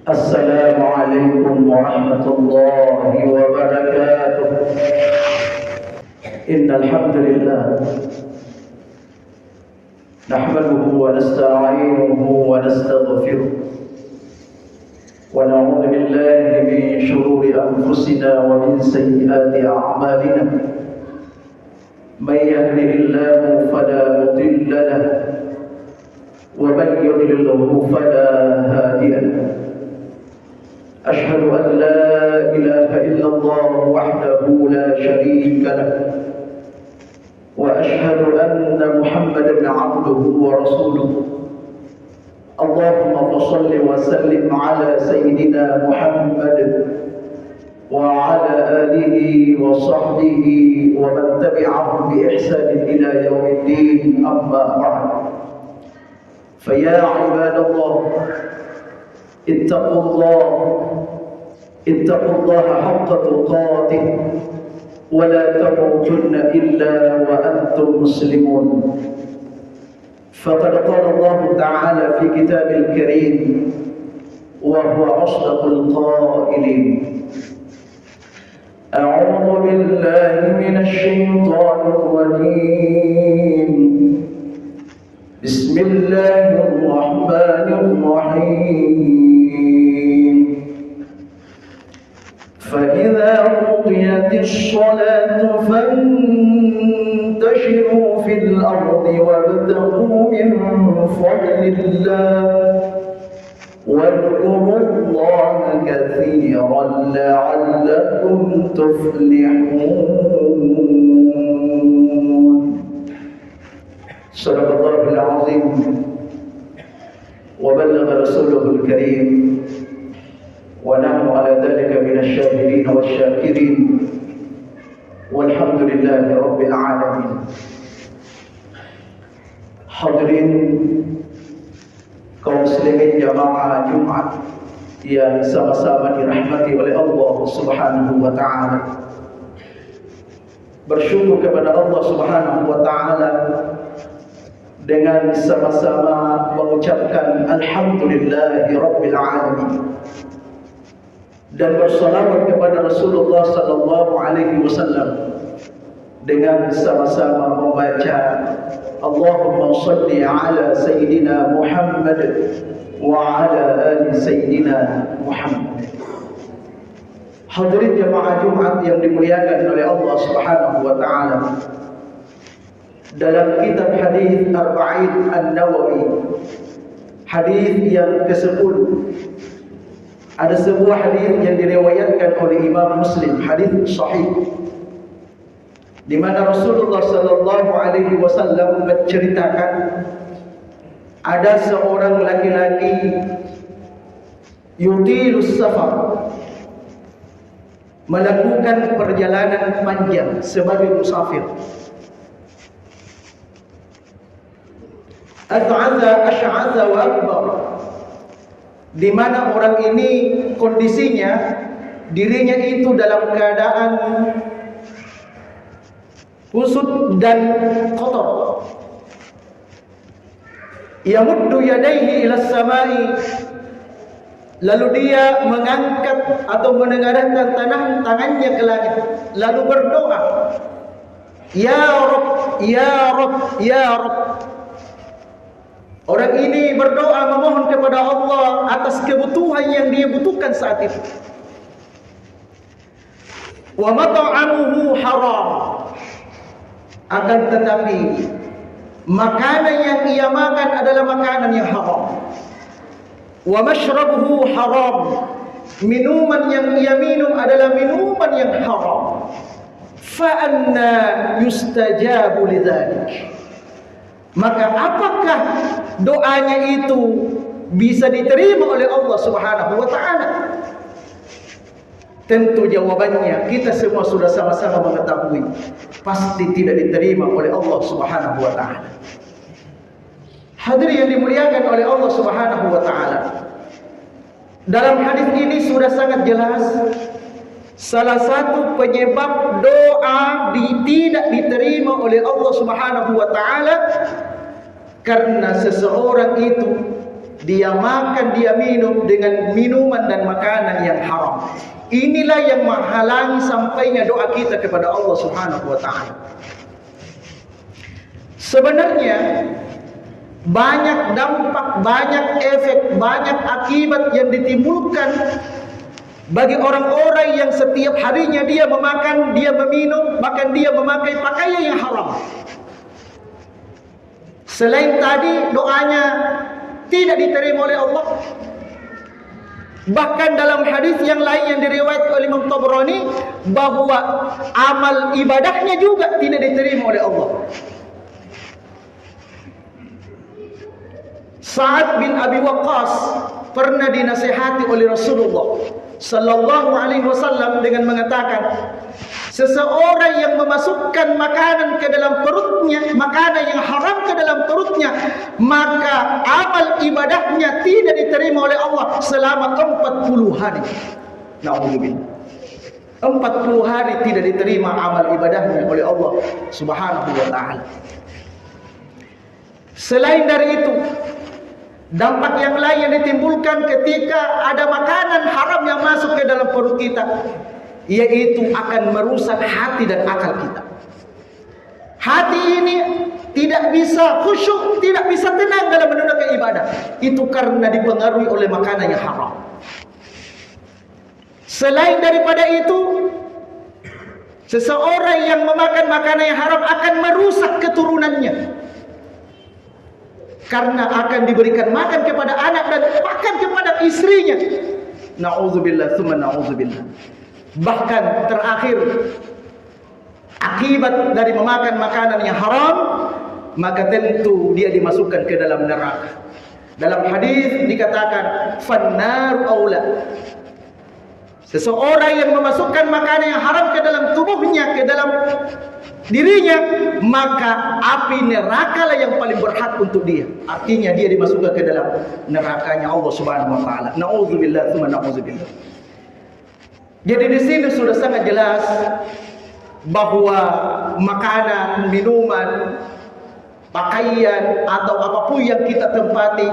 السلام عليكم ورحمة الله وبركاته. إن الحمد لله نحمده ونستعينه ونستغفره ونعوذ بالله من شرور أنفسنا ومن سيئات أعمالنا. من يهده الله فلا مضل له ومن يضلله فلا هادي له. أشهد أن لا إله إلا الله وحده لا شريك له وأشهد أن محمدا عبده ورسوله. اللهم صل وسلم على سيدنا محمد وعلى آله وصحبه ومن تبعهم بإحسان إلى يوم الدين. أما بعد، فيا عباد الله اتقوا الله حق تقاته ولا تموتن إلا وأنتم مسلمون. فقد قال الله تعالى في كتاب الكريم وهو أصدق القائلين: أعوذ بالله من الشيطان الرجيم. بسم الله الرحمن الرحيم. فإذا قضيت الصلاة فانتشروا في الأرض وابتغوا من فضل الله واذكروا الله كثيرا لعلكم تفلحون. صدق الله العظيم وبلغ رسوله الكريم ونحن على ذلك من الشاهدين والشاكرين والحمد لله رب العالمين. Hadirin kaum muslimin jamaah Jumat yang sama-sama dirahmati oleh Allah Subhanahu wa taala. Bersyukur kepada Allah Subhanahu wa taala dengan sama-sama mengucapkan alhamdulillahi rabbil alamin dan bersalawat kepada Rasulullah sallallahu alaihi wasallam dengan sama-sama membaca Allahumma shalli ala sayyidina Muhammad wa ala ali sayyidina Muhammad. Hadirin jemaah Jumat yang dimuliakan oleh Allah Subhanahu wa taala, dalam kitab hadis Arba'in An-Nawawi, hadis yang ke-10, ada sebuah hadis yang diriwayatkan oleh Imam Muslim, hadis sahih, di mana Rasulullah sallallahu alaihi wasallam menceritakan ada seorang laki-laki yutilus safar, melakukan perjalanan panjang sebagai musafir. At'adha ash'adha wa akbar, di mana orang ini kondisinya dirinya itu dalam keadaan kusut dan kotor. Yamuddu yadayhi ila samai, lalu dia mengangkat atau menengadahkan tangannya ke langit, lalu berdoa, Ya Rabb, Ya Rabb, Ya Rabb. Orang ini berdoa memohon kepada Allah atas kebutuhan yang dia butuhkan saat itu. Wa mat'amuhu haram, akan tetapi makanan yang ia makan adalah makanan yang haram. Wa mashrabuhu haram, minuman yang ia minum adalah minuman yang haram. Fa anna yustajabu lidzalik, maka apakah doanya itu bisa diterima oleh Allah Subhanahu wa taala? Tentu jawabannya kita semua sudah sama-sama mengetahui, pasti tidak diterima oleh Allah Subhanahu wa taala. Hadirin yang dimuliakan oleh Allah Subhanahu wa taala, dalam hadis ini sudah sangat jelas salah satu penyebab doa tidak diterima oleh Allah Subhanahu wa taala karena seseorang itu dia makan, dia minum dengan minuman dan makanan yang haram. Inilah yang menghalangi sampainya doa kita kepada Allah Subhanahu wa taala. Sebenarnya banyak dampak, banyak efek, banyak akibat yang ditimbulkan bagi orang-orang yang setiap harinya dia memakan, dia meminum, bahkan dia memakai pakaian yang haram. Selain tadi doanya tidak diterima oleh Allah, bahkan dalam hadis yang lain yang diriwayatkan oleh Imam Tabrani bahwa amal ibadahnya juga tidak diterima oleh Allah. Sa'ad bin Abi Waqqas pernah dinasihati oleh Rasulullah sallallahu alaihi wasallam dengan mengatakan, seseorang yang memasukkan makanan ke dalam perutnya, makanan yang haram ke dalam perutnya, maka amal ibadahnya tidak diterima oleh Allah selama 40 hari. Na'udzubillah. 40 hari tidak diterima amal ibadahnya oleh Allah Subhanahu wa taala. Selain dari itu, dampak yang lain yang ditimbulkan ketika ada makanan haram yang masuk ke dalam perut kita, yaitu akan merusak hati dan akal kita. Hati ini tidak bisa khusyuk, tidak bisa tenang dalam menunaikan ibadah. Itu karena dipengaruhi oleh makanan yang haram. Selain daripada itu, seseorang yang memakan makanan yang haram akan merusak keturunannya, karena akan diberikan makan kepada anak dan makan kepada istrinya. Na'udzubillah tsumma na'udzubillah. Bahkan terakhir, akibat dari memakan makanan yang haram, maka tentu dia dimasukkan ke dalam neraka. Dalam hadis dikatakan, fannaru aula. Seseorang yang memasukkan makanan yang haram ke dalam tubuhnya, ke dalam dirinya, maka api neraka lah yang paling berhak untuk dia. Artinya dia dimasukkan ke dalam nerakanya Allah Subhanahu wa taala. Na'udzubillah tsumma na'udzubillah. Jadi di sini sudah sangat jelas bahwa makanan, minuman, pakaian atau apapun yang kita tempati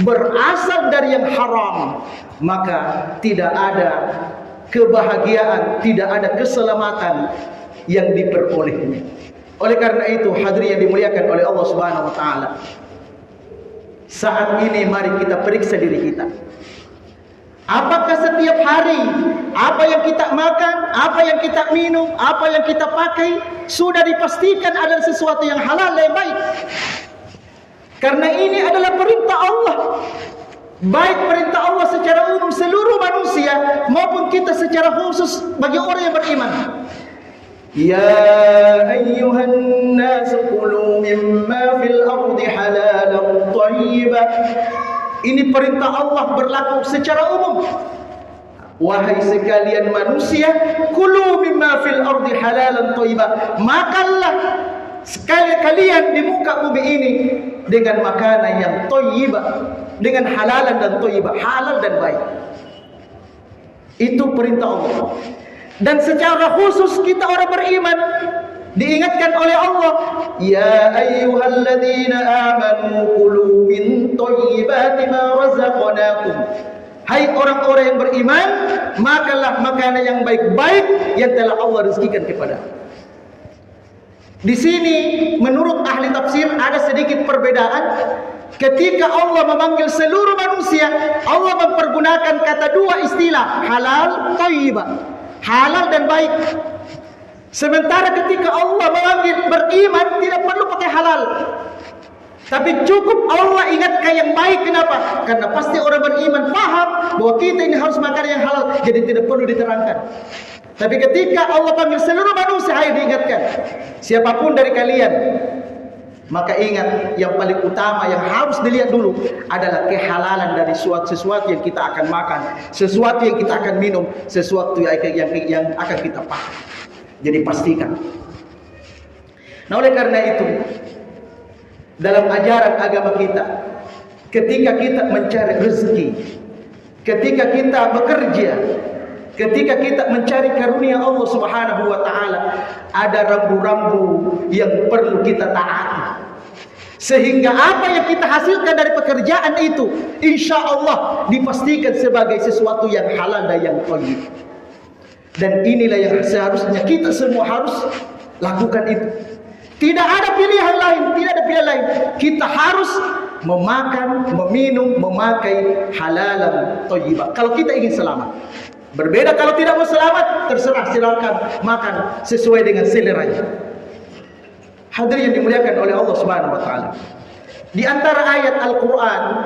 berasal dari yang haram, maka tidak ada kebahagiaan, tidak ada keselamatan yang diperolehnya. Oleh karena itu, hadirin yang dimuliakan oleh Allah Subhanahu wa taala, saat ini mari kita periksa diri kita. Apakah setiap hari apa yang kita makan, apa yang kita minum, apa yang kita pakai sudah dipastikan adalah sesuatu yang halal dan baik? Karena ini adalah perintah Allah. Baik perintah Allah secara umum seluruh manusia maupun kita secara khusus bagi orang yang beriman. Ya ayyuhan nas kulu mimma fil ardi halalan thayyiban. Ini perintah Allah berlaku secara umum. Wahai sekalian manusia, kulu mimma fil ardi halalan thayyiban. Makanlah sekali kalian di muka bumi ini dengan makanan yang thayyibah, dengan halalan dan thayyibah, halal dan baik. Itu perintah Allah. Dan secara khusus kita orang beriman diingatkan oleh Allah, ya ayyuhalladzina amanu kulu min thayyibati ma razaqnakum. Hai orang-orang yang beriman, makanlah makanan yang baik-baik yang telah Allah rezekikan kepada. Di sini menurut ahli tafsir ada sedikit perbedaan. Ketika Allah memanggil seluruh manusia, Allah mempergunakan kata dua istilah, halal, thayyibah, halal dan baik. Sementara ketika Allah memanggil beriman, tidak perlu pakai halal, tapi cukup Allah ingatkan yang baik. Kenapa? Karena pasti orang beriman paham bahwa kita ini harus makan yang halal, jadi tidak perlu diterangkan. Tapi ketika Allah panggil seluruh manusia, ayo diingatkan, siapapun dari kalian, maka ingat yang paling utama yang harus dilihat dulu adalah kehalalan dari sesuatu yang kita akan makan, sesuatu yang kita akan minum, sesuatu yang akan kita pakai. Jadi pastikan. Nah, oleh karena itu, dalam ajaran agama kita, ketika kita mencari rezeki, ketika kita bekerja, ketika kita mencari karunia Allah Subhanahu wa taala, ada rambu-rambu yang perlu kita taati. Sehingga apa yang kita hasilkan dari pekerjaan itu, insya Allah dipastikan sebagai sesuatu yang halal dan yang thayyib. Dan inilah yang seharusnya kita semua harus lakukan itu. Tidak ada pilihan lain, tidak ada pilihan lain. Kita harus memakan, meminum, memakai halalan thayyibah kalau kita ingin selamat. Berbeda kalau tidak mau selamat, terserah, silakan makan sesuai dengan seleranya. Hadirin yang dimuliakan oleh Allah Subhanahu wa taala. Di antara ayat Al-Qur'an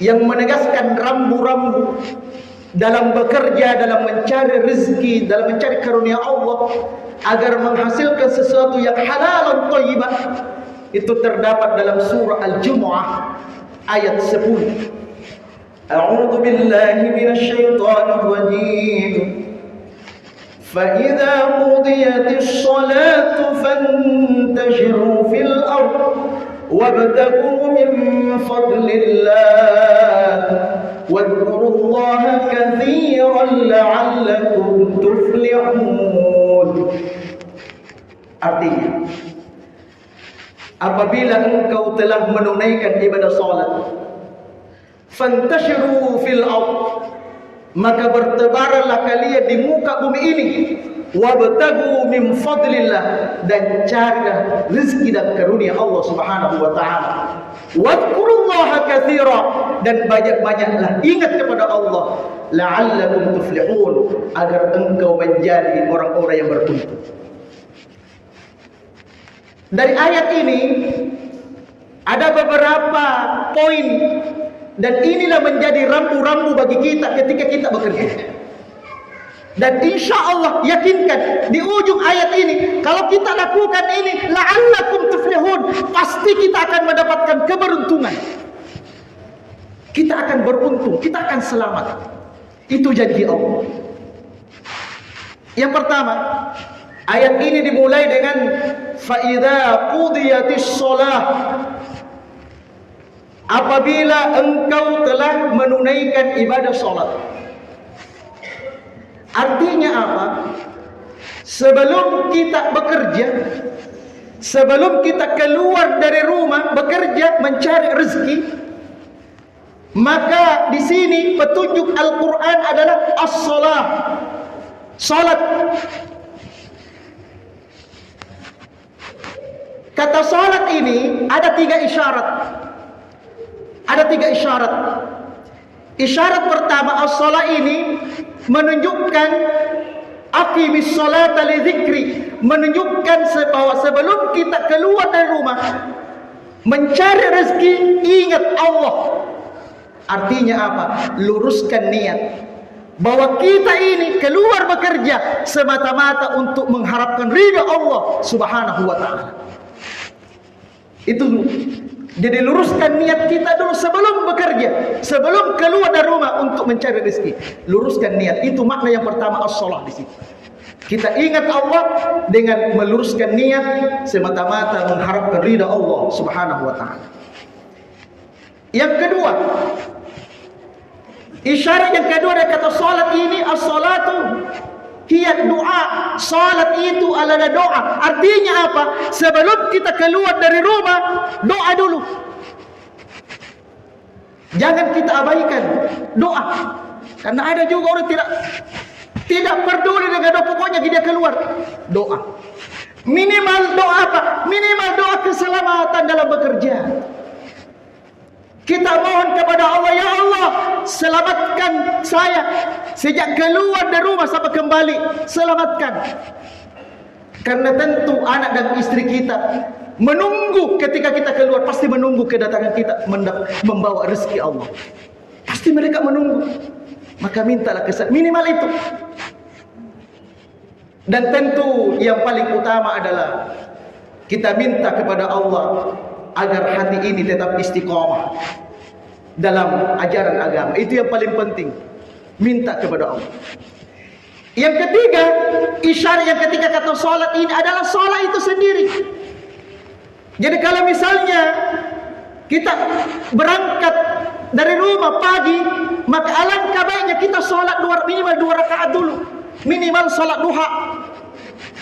yang menegaskan rambu-rambu dalam bekerja, dalam mencari rezeki, dalam mencari karunia Allah agar menghasilkan sesuatu yang halal dan thayyibah, itu terdapat dalam surah Al-Jumu'ah ayat 10. A'udzu billahi minasyaitonir rajim. فَإِذَا قُضِيَتِ الصَّلَاةُ فَانتَشِرُوا فِي الْأَرْضِ وَابْتَغُوا مِنْ فَضْلِ اللَّهِ وَاذْكُرُوا اللَّهَ كَثِيرًا لَعَلَّكُمْ تُفْلِحُونَ. Artinya, apabila engkau telah menunaikan ibadah salat, fantashiru fil ardh, maka bertebaranlah kalian di muka bumi ini, wabtagu min fadlillah, dan carilah rezeki dan karunia Allah Subhanahu wa taala. Wadhkurullaha katsira, dan banyak-banyaklah ingat kepada Allah, la'allakum tuflihun, agar engkau menjadi orang-orang yang beruntung. Dari ayat ini ada beberapa poin, dan inilah menjadi rambu-rambu bagi kita ketika kita bekerja. Dan insya Allah yakinkan di ujung ayat ini, kalau kita lakukan ini, la'allakum tuflihun, pasti kita akan mendapatkan keberuntungan. Kita akan beruntung, kita akan selamat. Itu janji Allah. Yang pertama, ayat ini dimulai dengan fa'idha qudiyatis shalah, apabila engkau telah menunaikan ibadah salat. Artinya apa? Sebelum kita bekerja, sebelum kita keluar dari rumah bekerja mencari rezeki, maka di sini petunjuk Al-Qur'an adalah as-shalah, salat. Kata salat ini ada 3 isyarat. Ada 3 isyarat. Isyarat pertama, as-shalah ini menunjukkan aqimis sholata li dzikri, menunjukkan bahwa sebelum kita keluar dari rumah mencari rezeki, ingat Allah. Artinya apa? Luruskan niat bahwa kita ini keluar bekerja semata-mata untuk mengharapkan ridha Allah Subhanahu wa taala. Itu jadi luruskan niat kita dulu sebelum bekerja, sebelum keluar dari rumah untuk mencari rezeki. Luruskan niat. Itu makna yang pertama as-shalah di situ. Kita ingat Allah dengan meluruskan niat semata-mata mengharapkan ridha Allah Subhanahu wa taala. Yang kedua, isyarat yang kedua dari kata salat ini, as-salatu hiya doa. Salat itu adalah doa. Artinya apa? Sebelum kita keluar dari rumah, doa dulu. Jangan kita abaikan doa. Karena ada juga orang tidak peduli dengan doa, pokoknya dia keluar doa. Minimal doa apa? Minimal doa keselamatan dalam bekerja. Kita mohon kepada Allah, ya Allah, selamatkan saya sejak keluar dari rumah sampai kembali, selamatkan. Karena tentu anak dan istri kita menunggu ketika kita keluar, pasti menunggu kedatangan kita membawa rezeki Allah. Pasti mereka menunggu. Maka mintalah minimal itu. Dan tentu yang paling utama adalah kita minta kepada Allah agar hati ini tetap istiqomah dalam ajaran agama. Itu yang paling penting. Minta kepada Allah. Yang ketiga, isyarat yang ketiga kata salat ini adalah salat itu sendiri. Jadi kalau misalnya kita berangkat dari rumah pagi, maka alangkah baiknya kita salat minimal 2 rakaat dulu. Minimal salat duha.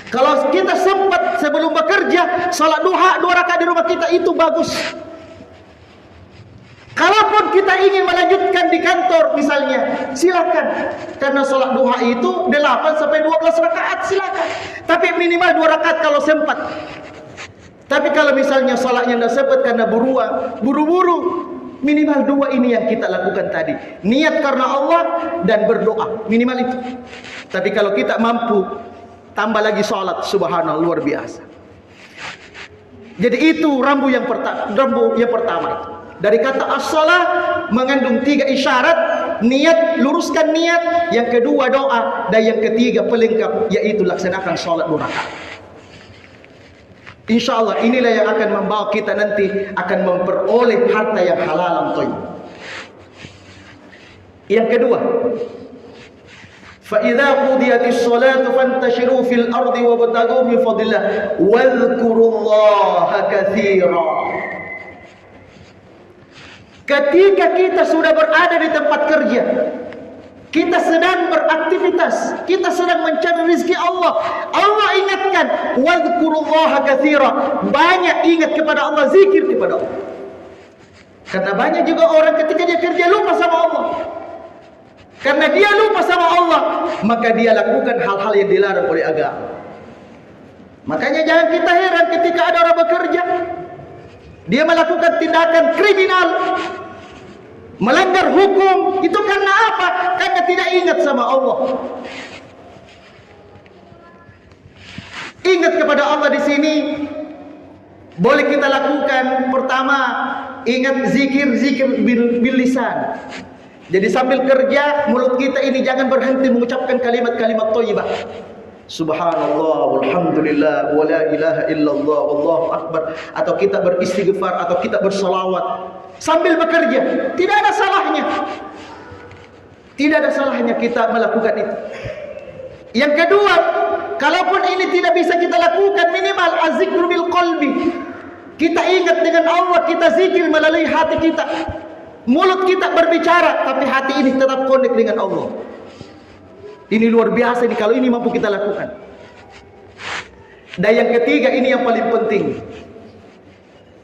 Kalau kita sempat sebelum bekerja salat duha 2 rakaat di rumah kita, itu bagus. Kalaupun kita ingin melanjutkan di kantor misalnya, silakan. Karena salat duha itu 8 sampai 12 rakaat, silakan. Tapi minimal 2 rakaat kalau sempat. Tapi kalau misalnya salatnya tidak sempat karena buru-buru, minimal 2 ini yang kita lakukan tadi. Niat karena Allah dan berdoa, minimal itu. Tapi kalau kita mampu, tambah lagi salat, subhanallah, luar biasa. Jadi itu rambu yang pertama itu. Dari kata as-salah mengandung 3 isyarat: niat, luruskan niat, yang kedua doa, dan yang ketiga pelengkap, yaitu laksanakan salat 2 rakaat. Insyaallah inilah yang akan membawa kita nanti akan memperoleh harta yang halal thayyib. Yang kedua, fa idza qudiyatis salatu fantashiru fil ardi wabtaghu min fadlillah wadhkurullaha katsira. Ketika kita sudah berada di tempat kerja, kita sedang beraktivitas, kita sedang mencari rezeki Allah, Allah ingatkan, wadhkurullaha katsira, banyak ingat kepada Allah, zikir kepada Allah. Karena banyak juga orang ketika dia kerja lupa sama Allah. Karena dia lupa sama Allah, maka dia lakukan hal-hal yang dilarang oleh agama. Makanya jangan kita heran ketika ada orang bekerja, dia melakukan tindakan kriminal, melanggar hukum. Itu karena apa? Karena tidak ingat sama Allah. Ingat kepada Allah di sini boleh kita lakukan. Pertama, ingat zikir bil lisan. Jadi sambil kerja, mulut kita ini jangan berhenti mengucapkan kalimat-kalimat thayyibah. Subhanallah, walhamdulillah, wa la ilaha illallah, wallahu akbar. Atau kita beristighfar, atau kita bersalawat sambil bekerja. Tidak ada salahnya. Tidak ada salahnya kita melakukan itu. Yang kedua, kalaupun ini tidak bisa kita lakukan, minimal azzikru bil qalbi. Kita ingat dengan Allah, kita zikir melalui hati kita. Mulut kita berbicara, tapi hati ini tetap connect dengan Allah. Ini luar biasa ini kalau ini mampu kita lakukan. Dan yang ketiga, ini yang paling penting.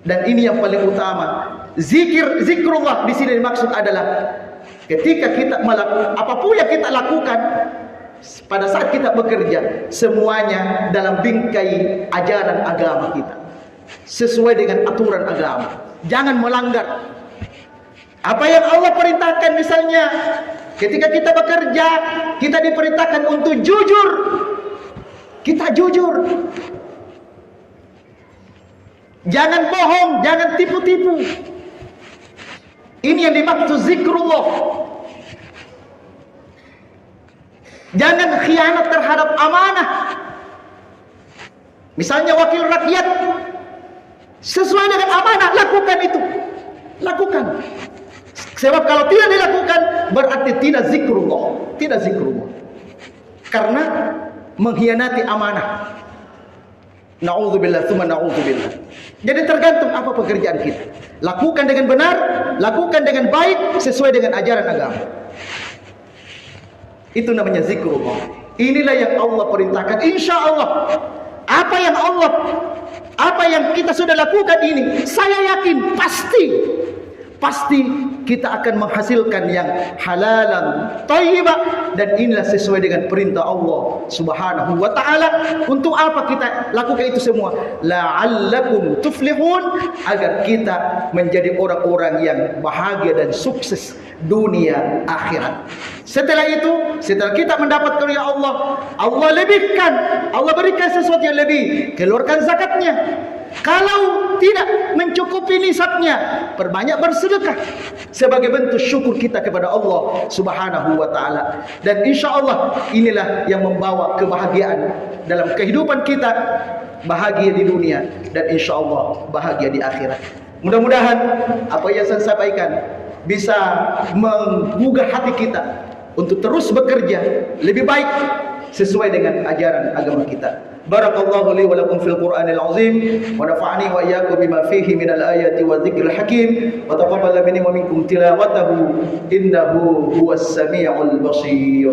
Dan ini yang paling utama. Zikrullah di sini dimaksud adalah ketika kita melakukan apapun yang kita lakukan pada saat kita bekerja, semuanya dalam bingkai ajaran agama kita, sesuai dengan aturan agama. Jangan melanggar apa yang Allah perintahkan. Misalnya ketika kita bekerja, kita diperintahkan untuk jujur. Kita jujur. Jangan bohong, jangan tipu-tipu. Ini yang dimaksud zikrullah. Jangan khianat terhadap amanah. Misalnya wakil rakyat, sesuai dengan amanah, lakukan itu. Lakukan. Sebab kalau tidak dilakukan, berarti tidak zikrullah. Tidak zikrullah. Karena mengkhianati amanah. Na'udzubillah, tsumma na'udzubillah. Jadi tergantung apa pekerjaan kita. Lakukan dengan benar, lakukan dengan baik, sesuai dengan ajaran agama. Itu namanya zikrullah. Inilah yang Allah perintahkan. Insya Allah, apa yang kita sudah lakukan ini, saya yakin pasti kita akan menghasilkan yang halalan thayyibah, dan inilah sesuai dengan perintah Allah Subhanahu wa taala. Untuk apa kita lakukan itu semua? La'allakum tuflihun, agar kita menjadi orang-orang yang bahagia dan sukses dunia akhirat. Setelah itu, setelah kita mendapat karunia Allah, Allah berikan sesuatu yang lebih, keluarkan zakatnya. Kalau tidak mencukupi nisabnya, perbanyak bersedekah sebagai bentuk syukur kita kepada Allah Subhanahu wa taala. Dan insya Allah inilah yang membawa kebahagiaan dalam kehidupan kita, bahagia di dunia dan insya Allah bahagia di akhirat. Mudah-mudahan apa yang saya sampaikan bisa menggugah hati kita untuk terus bekerja lebih baik sesuai dengan ajaran agama kita. Barakallahu li wa lakum fil Qur'anil azim wa nafa'ani wa iyyakum bima fihi minal ayati wa dzikril hakim wa taqabbal minni wa minkum tilawatahu innahu huwas samiul basir.